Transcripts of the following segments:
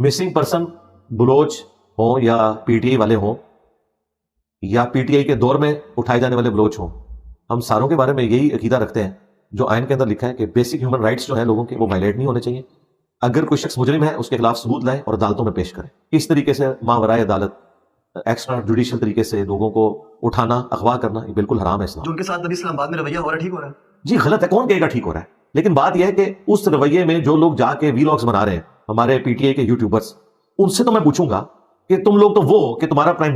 Missing person Baloch ہوں یا P T I والے ہوں یا پی ٹی آئی کے دور میں اٹھائے جانے والے بلوچ ہوں، ہم ساروں کے بارے میں یہی عقیدہ رکھتے ہیں جو آئین کے اندر لکھا ہے کہ بیسک ہیومن رائٹس جو ہیں لوگوں کے وہ وائلیٹ نہیں ہونے چاہیے. اگر کوئی شخص مجرم ہے اس کے خلاف ثبوت لائے اور عدالتوں میں پیش کرے. اس طریقے سے ماورائے عدالت ایکسٹرا جوڈیشل طریقے سے لوگوں کو اٹھانا اغوا کرنا یہ بالکل حرام ہے اسلام. جو ان کے ساتھ نبی اسلام آباد میں رویہ ہو رہا ہے ٹھیک ہو رہا ہے؟ جی غلط ہے، کون کہے گا ٹھیک ہو رہا ہے؟ لیکن بات یہ ہے کہ اس رویے میں جو لوگ جا کے ویلاگز بنا رہے ہیں ہمارے پی ٹی آئی کے یوٹیوبرز، ان سے تو میں پوچھوں گا کہ تم لوگ تو وہ کہ تمہارا پرائم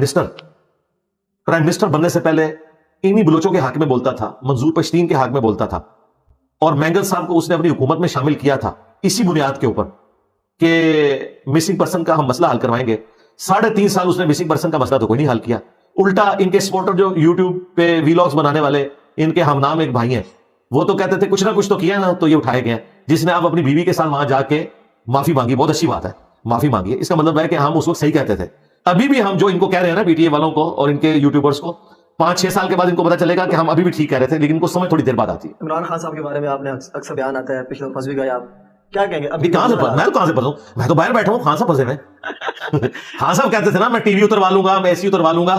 منسٹر بننے سے پہلے انہی بلوچوں کے حق میں بولتا تھا، منظور پشتین کے حق میں بولتا تھا، اور مینگل صاحب کو اس نے اپنی حکومت میں شامل کیا تھا اسی بنیاد کے اوپر کہ مسنگ پرسن کا ہم مسئلہ حل کروائیں گے. 3.5 سال اس نے مسنگ پرسن کا مسئلہ تو کوئی نہیں حل کیا. الٹا ان کے سپورٹر جو یوٹیوب پہ ویلاگز بنانے والے ان کے ہم نام ایک بھائی ہیں، وہ تو کہتے تھے کچھ نہ کچھ تو کیا نا تو یہ اٹھائے گئے. جس نے آپ اپنی بیوی کے ساتھ وہاں جا کے معافی مانگی، بہت اچھی بات ہے، معافی مانگی ہے. اس کا مطلب ہے کہ ہم اس وقت صحیح کہتے تھے. ابھی بھی ہم جو ان کو کہہ رہے ہیں نا پی ٹی اے والوں کو اور ان کے یوٹیوبرز کو، 5-6 سال کے بعد ان کو پتا چلے گا کہ ہم ابھی بھی ٹھیک کہہ رہے تھے، لیکن ان کو سمجھ تھوڑی دیر بعد آتی ہے. عمران خان صاحب کے بارے میں آپ نے اکثر بیان آتا ہے، پچھلے پھنس بھی گئے، آپ کیا کہیں گے؟ ابھی کہاں سے میں تو کہاں سے پھنسوں؟ میں تو باہر بیٹھا ہوں، خان صاحب پھنسے میں. خان صاحب کہتے تھے نا میں ٹی وی اتروا لوں گا، میں اے سی اتروا لوں گا،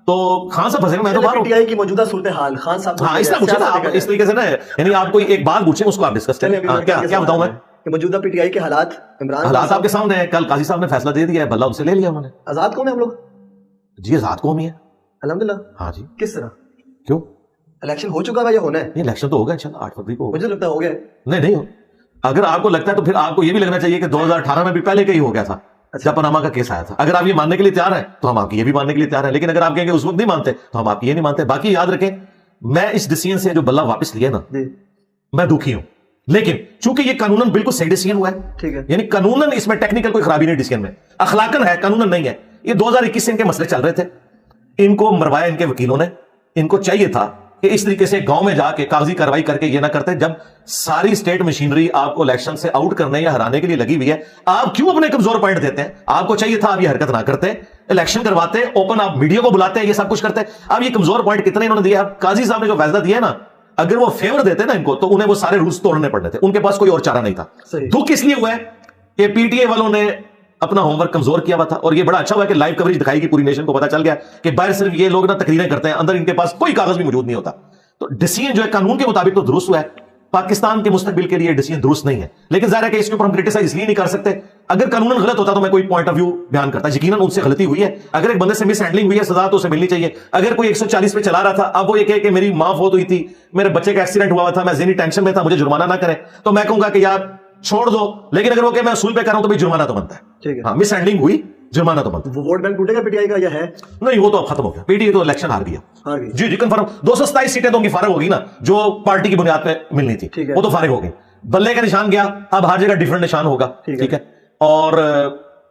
تو خان صاحب پھنسے میں تو باہر ہوں. پی ٹی آئی کی موجودہ صورتحال خان صاحب ہاں اس طرح پوچھے نا آپ، اس طریقے سے نا، یعنی آپ کوئی ایک بات پوچھیں اس کو آپ ڈسکس کریں. کیا بتاؤں میں کہ موجودہ پی ٹی آئی کے حالات حالات آپ کے سامنے ہیں. کل قاضی صاحب نے فیصلہ دے دیا ہے، بھلا ان سے لے لیا انہوں نے. آزاد قوم ہے ہم لوگ؟ جی آزاد قوم ہی ہے الحمدللہ. ہاں جی. کس طرح؟ کیوں؟ الیکشن ہو چکا ہے یا ہونا ہے؟ نہیں الیکشن تو ہوگا انشاءاللہ 8 فروری کو. مجھے لگتا ہے ہو گیا. نہیں ہو. اگر آپ کو لگتا ہے تو پھر آپ کو یہ بھی لگنا چاہیے کہ 2018 میں بھی پہلے کا ہی ہو گیا تھا جب پاناما کا کیس آیا تھا. اگر آپ یہ ماننے کے لیے تیار ہیں تو ہم آپ کی یہ بھی ماننے کے لیے تیار ہیں، لیکن اگر آپ کہیں گے اس وقت نہیں مانتے تو ہم آپ کی یہ نہیں مانتے. باقی یاد رکھیں میں اس ڈیسیژن سے جو بلہ واپس لیا نا میں دکھی ہوں، لیکن چونکہ یہ قانوناً بالکل صحیح ڈیسیژن ہوا ہے. ٹھیک ہے، یعنی قانوناً اس میں ٹیکنیکل کوئی خرابی نہیں ڈیسیژن میں، اخلاقاً ہے، قانوناً نہیں ہے. یہ 2021 سے ان کے مسئلے چل رہے تھے، ان کو مروایا ان کے وکیلوں نے. ان کو چاہیے تھا کہ اس طریقے سے گاؤں میں جا کے کاغذی کاروائی کر کے یہ نہ کرتے. جب ساری اسٹیٹ مشینری آپ کو الیکشن سے آؤٹ کرنے یا ہرانے کے لیے لگی ہوئی ہے، آپ کیوں اپنے کمزور پوائنٹ دیتے ہیں؟ آپ کو چاہیے تھا آپ یہ حرکت نہ کرتے، الیکشن کرواتے، اوپن آپ میڈیا کو بلاتے، یہ سب کچھ کرتے. اب یہ کمزور پوائنٹ کتنے انہوں نے دیا؟ قاضی صاحب نے جو فیصلہ دیا نا، اگر وہ فیور دیتے نا ان کو تو انہیں وہ سارے رولز توڑنے پڑنے تھے. ان کے پاس کوئی اور چارہ نہیں تھا. دکھ اس لیے ہوا ہے کہ پی ٹی اے والوں نے اپنا ہوم ورک کمزور کیا ہوا تھا، اور یہ بڑا اچھا ہوا کہ لائیو کوریج دکھائی گی، پوری نیشن کو پتا چل گیا کہ باہر صرف یہ لوگ نا تقریریں کرتے ہیں، اندر ان کے پاس کوئی کاغذ بھی موجود نہیں ہوتا. تو ڈیسیژن جو ہے قانون کے مطابق تو درست ہوا ہے. پاکستان کے مستقبل کے لیے ڈیسیژن درست نہیں ہے، لیکن ظاہر ہے کہ اس کے اوپر ہم کرٹیسائز اس لیے نہیں کر سکتے. اگر قانون غلط ہوتا تو میں کوئی پوائنٹ آف ویو بیان کرتا. یقیناً ان سے غلطی ہوئی ہے، اگر ایک بندے سے مس ہینڈلنگ ہوئی ہے سزا تو اسے ملنی چاہیے. اگر کوئی 140 پہ چلا رہا تھا، اب وہ یہ کہے کہ میری ماں فوت ہوئی تھی، میرے بچے کا ایکسیڈنٹ ہوا تھا، میں ذہنی ٹینشن میں تھا، مجھے جرمانہ نہ کریں، تو میں کہوں گا کہ یار چھوڑ دو. لیکن اگر وہ کہ میں اصول پہ کر رہا ہوں تو بھی جرمانہ تو بنتا ہے. ہاں مس ہینڈلنگ ہوئی، جرمانہ تو بنتا ہے. وہ ووٹ بینک ٹوٹے گا پی ٹی آئی کا یا ہے؟ نہیں وہ تو اب ختم ہو گیا. پی ٹی آئی تو الیکشن ہار گیا. جی کنفرم. 227 سیٹیں تو ان کی فارغ ہوگی نا جو پارٹی کی بنیاد پہ ملنی تھی، وہ تو فارغ ہو گئی. بلے کا نشان گیا، اب ہر جگہ ڈیفرنٹ نشان ہوگا. ٹھیک ہے، اور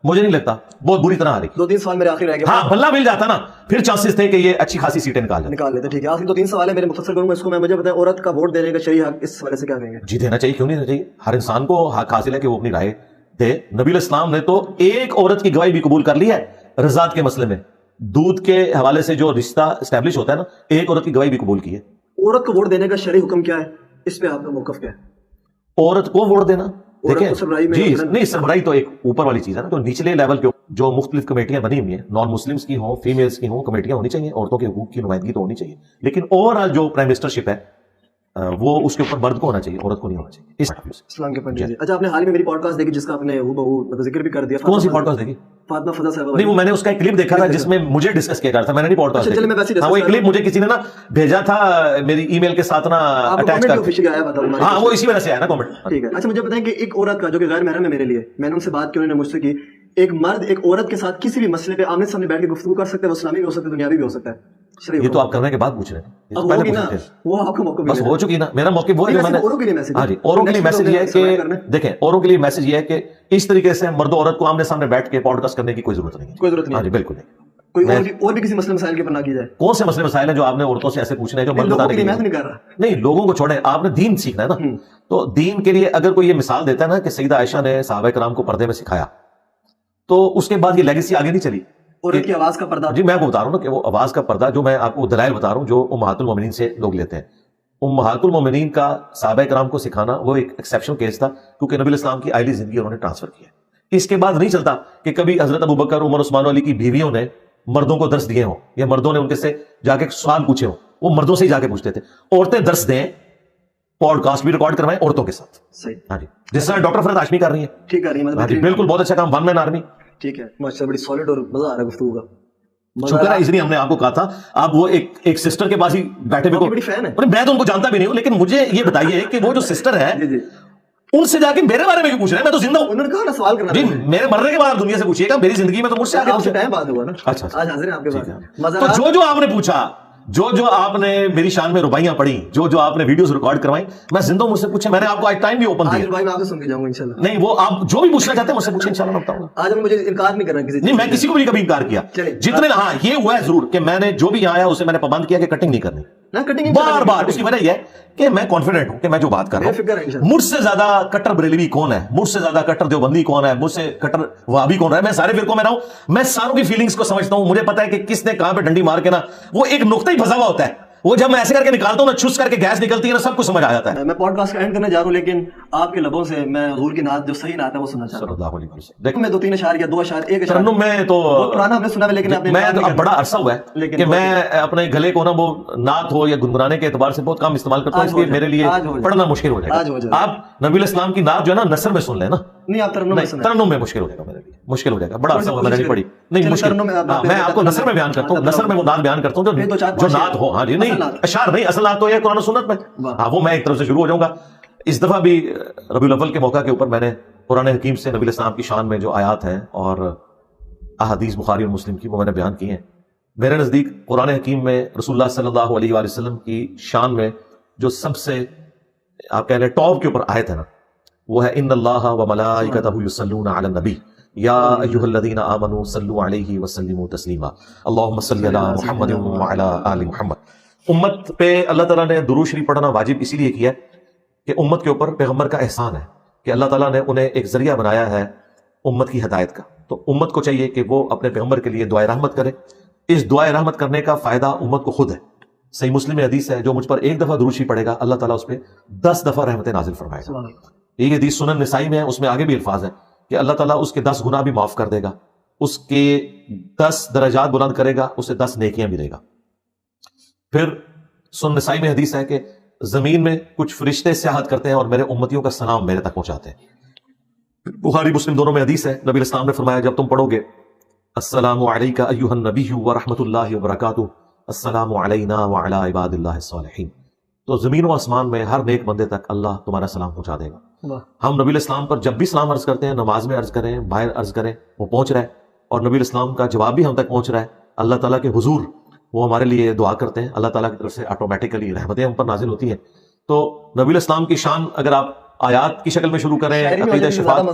مجھے نہیں لگتا بہت بری طرح ہاری. 2-3 سوال میرے آخری رہ گئے. ہاں بلہ مل جاتا نا پھر چانسز تھے کہ یہ اچھی خاصی سیٹیں نکال لیتے. ٹھیک ہے، آخری 2-3 سوال ہے میرے، مختصر کروں گا اس کو. میں مجھے بتائیں عورت کا ووٹ دینے کا شرعی حق اس حوالے سے کیا کہیں گے؟ جی دینا چاہیے، کیوں نہیں دینا چاہیے؟ ہر انسان کو حق حاصل ہے کہ وہ اپنی رائے دے. نبی الاسلام نے تو ایک عورت کی گواہی بھی قبول کر لی ہے رضاعت کے مسئلے میں. دودھ کے حوالے سے جو رشتہ اسٹیبلش ہوتا ہے نا، ایک عورت کی گواہی بھی قبول کی ہے. عورت کو ووٹ دینے کا شرعی حکم کیا ہے؟ اس پہ آپ کا موقف کیا ہے؟ عورت کو ووٹ دینا دیکھیں جی نہیں، سربراہی تو ایک اوپر والی چیز ہے نا. تو نچلے لیول کے جو مختلف کمیٹیاں بنی ہوئی ہیں، نان مسلمس کی ہوں، فیمیلز کی ہوں، کمیٹیاں ہونی چاہیے. عورتوں کے حقوق کی نمائندگی تو ہونی چاہیے، لیکن اوور آل جو پرائم منسٹرشپ ہے وہ اس کے اوپر مرد کو ہونا چاہیے، عورت کو نہیں ہونا چاہیے. اسلام کے پنجے. اچھا، آپ نے حال میں میری پوڈ کاسٹ دیکھی جس کا آپ نے بہو ذکر بھی کر دیا. کون سی پوڈ کاسٹ دیکھی؟ فاطمہ فضا صاحب. نہیں وہ میں نے اس کا ایک کلپ دیکھا تھا جس میں مجھے ڈسکس کیا جا رہا تھا، میں نے نہیں پوڈ کاسٹ دیکھی. ہاں وہ ایک کلپ مجھے کسی نے نا بھیجا تھا میری ای میل کے ساتھ نا اٹیچ کر کے. ہاں وہ اسی وجہ سے آیا نا کامنٹ. ٹھیک ہے. اچھا مجھے بتائیں کہ ایک عورت کا جو کہ غیر محرم ہے میرے لیے، میں نے ان سے بات کی، انہوں نے مجھ سے کی، ایک مرد ایک عورت کے ساتھ کسی بھی مسئلے پہ آمنے سامنے بیٹھ کے گفتگو کر سکتا ہے، وہ اسلامی بھی ہو سکتا ہے، دنیاوی بھی ہو سکتا ہے. یہ تو آپ کرنے کے بعد پوچھ رہے ہیں، وہ آپ کا موقع بس ہو چکی نا. میرا موقع وہ ہے، ہاں جی اوروں کے لیے میسج یہ ہے کہ دیکھیں، اوروں کے لیے میسج یہ ہے کہ اس طریقے سے مرد و عورت کو آمنے سامنے بیٹھ کے پوڈ کاسٹ کرنے کی کوئی ضرورت نہیں. ہاں جی بالکل نہیں. کوئی اور بھی کسی مسئلے مسائل کے اوپر نہ کی جائے. کون سے مسئلے مسائل ہیں جو آپ نے عورتوں سے ایسے پوچھنے ہیں جو مرد بتانے کے لیے؟ نہیں، لوگوں کو چھوڑیں، آپ نے دین سیکھنا ہے نا. تو دین کے لیے اگر کوئی یہ مثال دیتا ہے نا کہ سیدہ عائشہ نے صحابہ کرام کو پردے میں سکھایا، تو اس کے بعد یہ لیگیسی آگے نہیں چلی. عورت کی آواز کا پردہ. جی میں آپ کو بتا رہا ہوں نا کہ وہ آواز کا پردہ، جو میں آپ کو دلائل بتا رہا ہوں جو امہات المومنین سے لوگ لیتے ہیں. امہات المومنین کا صحابہ کرام کو سکھانا وہ ایک ایکسیپشنل کیس تھا، کیونکہ نبی الاسلام کی آئلی زندگی انہوں نے ٹرانسفر کیا. اس کے بعد نہیں چلتا کہ کبھی حضرت ابوبکر عمر عثمان علی کی بیویوں نے مردوں کو درس دیے ہوں یا مردوں نے ان کے سے جا کے سوال پوچھے ہوں. وہ مردوں سے ہی جا کے پوچھتے تھے. عورتیں درس دیں, پوڈ کاسٹ بھی ریکارڈ کروائیں عورتوں کے ساتھ. صحیح. ہاں جی, جس طرح ڈاکٹر فرحت ہاشمی کر رہی ہیں. ٹھیک کر رہی ہیں. ہاں جی بالکل, بہت اچھا کام, ون مین آرمی. ٹھیک ہے, ماشاءاللہ بڑی سالڈ اور مزہ آ رہا ہے گفتگو کا. شکر ہے, اس لیے ہم نے آپ کو کہا تھا آپ وہ ایک سسٹر کے پاس ہی بیٹھے ہوئے بڑی فین ہے. میں تو ان کو جانتا بھی نہیں ہوں, لیکن مجھے یہ بتائیے کہ وہ جو سسٹر ہے جی جی, ان سے جا کے میرے بارے میں کیوں پوچھ رہے ہیں؟ میں تو زندہ ہوں. انہوں نے کہا نا سوال کرنا جی, میرے مرنے کے بعد آپ دنیا سے پوچھیے گا, میری زندگی میں تو مجھ سے آگے آپ سے پوچھیں. ٹائم بعد ہوا نا. اچھا آج حاضر ہیں آپ کے پاس. تو مزہ جو آپ نے پوچھا, جو آپ نے میری شان میں ربائیاں پڑھی, جو آپ نے ویڈیوز ریکارڈ کروائیں, میں زندہ ہوں, مجھ سے پوچھیں. میں نے آپ کو آج ٹائم بھی اوپن آج دیا. بھائی میں آپ سے سن کے جاؤں گا انشاءاللہ. نہیں, وہ آپ جو بھی پوچھنا چاہتے ہیں مجھ سے پوچھیں, انشاءاللہ میں بتاؤں گا. آج مجھے انکار نہیں کرنا کسی نہیں, میں کسی کو بھی کبھی انکار کیا. چلیے. جتنے, ہاں یہ ہوا ہے ضرور کہ میں نے جو بھی یہاں آیا اسے میں نے پابند کیا کہ کٹنگ نہیں کرنی بار بار. اس کی وجہ یہ ہے کہ میں کانفیڈنٹ ہوں کہ میں جو بات کر رہا ہوں, مجھ سے زیادہ کٹر بریلوی کون ہے, مجھ سے زیادہ کٹر دیوبندی کون ہے, مجھ سے کٹر وہابی کون ہے. میں سارے فرقوں میں رہا ہوں, میں ساروں کی فیلنگز کو سمجھتا ہوں. مجھے پتا ہے کہ کس نے کہاں پہ ڈنڈی مار کے نا, وہ ایک نقطہ ہی پھنسا ہوا ہوتا ہے, وہ جب میں ایسے کر کے نکالتا ہوں نا, چھس کر کے گیس نکلتی ہے نا, سب کچھ سمجھ آ جاتا ہے. میں پوڈ کاسٹ کا اینڈ کرنے جا رہا ہوں, لیکن آپ کے لبوں سے میں حضور کی نعت جو صحیح نعت ہے وہ سننا چاہتا ہوں. دیکھیں, میں 2-3 اشعار یا 2 اشعار, ایک اشعار ترنم میں تو بہت پرانا ہم نے سنا ہے, لیکن آپ نے میں اب بڑا عرصہ ہوا ہے کہ میں اپنے گلے کو نا وہ نعت ہو یا گنگنانے کے اعتبار سے بہت کم استعمال کرتا ہوں, اس لیے میرے لیے پڑھنا مشکل ہو جائے گا. آپ نبی الاسلام کی نعت جو ہے نا نثر میں سن لیں نا. نہیں, آپ ترنم میں سنیں. ترنم میں مشکل ہو جائے گا میرے لیے, مشکل ہو جائے گا, بڑا عرصہ ہوا میں نے نہیں پڑھی. نہیں مشکل, میں آپ کو نثر میں بیان کرتا ہوں, نثر میں وہ نعت بیان کرتا ہوں جو نعت ہو. ہاں جی, نہیں اشعار نہیں, اصل نعت تو یہ قرآن و سنت میں. ہاں, وہ میں ایک طرف سے شروع ہو جاؤں گا. اس دفعہ بھی ربیع الاول کے موقع کے اوپر میں نے قرآن حکیم سے نبی الاسلام کی شان میں جو آیات ہیں اور احادیث بخاری اور مسلم کی, وہ میں نے بیان کی ہیں. میرے نزدیک قرآن حکیم میں رسول اللہ صلی اللہ علیہ وآلہ وسلم کی شان میں جو سب سے آپ کہہ لیں ٹاپ کے اوپر آیت ہے نا, وہ ہے ان اللہ وملائکتہ یصلون علی النبی یا ایھا الذین آمنوا صلوا علیہ وسلموا تسلیما اللہم صل علی محمد وعلی آل محمد. امت پہ اللہ تعالیٰ نے درود شریف پڑھنا واجب اسی لیے کیا ہے کہ امت کے اوپر پیغمبر کا احسان ہے کہ اللہ تعالیٰ نے انہیں ایک ذریعہ بنایا ہے امت کی ہدایت کا. تو امت کو چاہیے کہ وہ اپنے پیغمبر کے لیے دعائے رحمت کرے. اس دعائے رحمت کرنے کا فائدہ امت کو خود ہے. صحیح مسلم میں حدیث ہے, جو مجھ پر ایک دفعہ درود شریف پڑھے گا اللہ تعالیٰ اس پہ 10 دفعہ رحمتیں نازل فرمائے گا. یہ حدیث سنن نسائی میں ہے, اس میں آگے بھی الفاظ ہیں کہ اللہ تعالیٰ اس کے 10 گناہ بھی معاف کر دے گا, اس کے 10 درجات بلند کرے گا, اسے 10 نیکیاں بھی دے گا. پھر سنن نسائی میں حدیث ہے کہ زمین میں کچھ فرشتے سیاحت کرتے ہیں اور میرے امتیوں کا سلام میرے تک پہنچاتے ہیں. بخاری مسلم دونوں میں حدیث ہے, نبی الاسلام نے فرمایا جب تم پڑھو گے السلام علیکہ ایھا النبی ورحمۃ اللہ وبرکاتہ السلام علینا وعلی عباد اللہ الصالحین, تو زمین و آسمان میں ہر نیک بندے تک اللہ تمہارا سلام پہنچا دے گا. ہم نبی الاسلام پر جب بھی سلام عرض کرتے ہیں, نماز میں عرض کریں, باہر عرض کریں, وہ پہنچ رہا ہے, اور نبی الاسلام کا جواب بھی ہم تک پہنچ رہا ہے. اللہ تعالیٰ کے حضور وہ ہمارے لیے دعا کرتے ہیں, اللہ تعالیٰ کی طرف سے آٹومیٹکلی رحمتیں ہم پر نازل ہوتی ہیں. تو نبی الاسلام کی شان اگر آپ آیات کی شکل میں شروع کریں, عقیدہ شفاعت,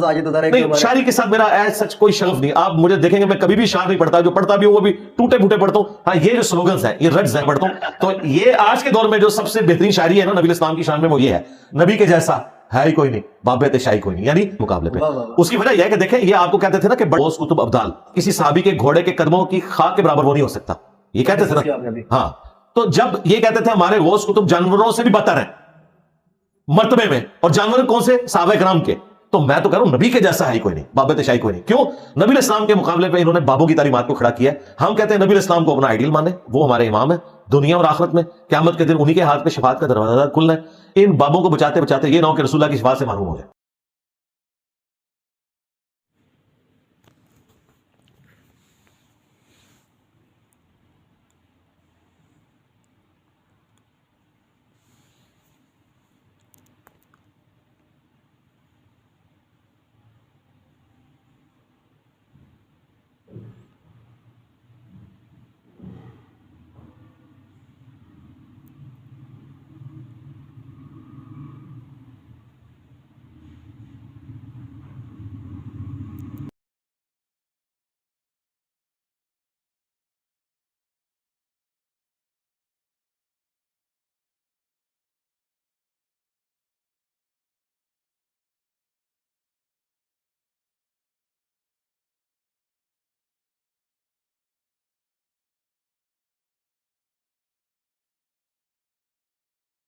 نہیں شاعری کے ساتھ میرا ایز سچ کوئی شغف نہیں. آپ مجھے دیکھیں گے میں کبھی بھی شعر نہیں پڑھتا, جو پڑھتا بھی ہوں وہ بھی ٹوٹے پھوٹے پڑھتا ہوں. ہاں, یہ جو سلوگنز ہیں, یہ رٹز ہیں, پڑھتا ہوں. تو یہ آج کے دور میں جو سب سے بہترین شاعری ہے نا نبی الاسلام کی شان میں, وہ یہ ہے نبی کے جیسا ہے ہی کوئی نہیں, باب شاہی کوئی نہیں, یعنی مقابلے پہ. اس کی وجہ یہ ہے کہ دیکھیں, یہ آپ کو کہتے تھے نا کہ غوث قطب ابدال, کسی صحابی کے گھوڑے کے قدموں کی خاک کے برابر وہ نہیں ہو سکتا, یہ کہتے تھے نا. ہاں, تو جب یہ کہتے تھے ہمارے غوث قطب جانوروں سے بھی بدتر ہیں مرتبے میں, اور جانور کون سے, صحابہ کرام کے. تو میں تو کہہ رہا ہوں نبی کے جیسا ہے ہی کوئی نہیں, بابت شاہی کوئی نہیں. کیوں؟ نبی الاسلام کے مقابلے پہ انہوں نے بابوں کی تعلیمات کو کھڑا کیا ہے. ہم کہتے ہیں نبی الاسلام کو اپنا آئیڈیل مانیں, وہ ہمارے امام ہیں دنیا اور آخرت میں, قیامت کے دن انہی کے ہاتھ پہ شفاعت کا دروازہ کھلنا ہے. ان بابوں کو بچاتے بچاتے یہ نہ ہو کہ رسول اللہ کی شفاعت سے محروم ہو جائے.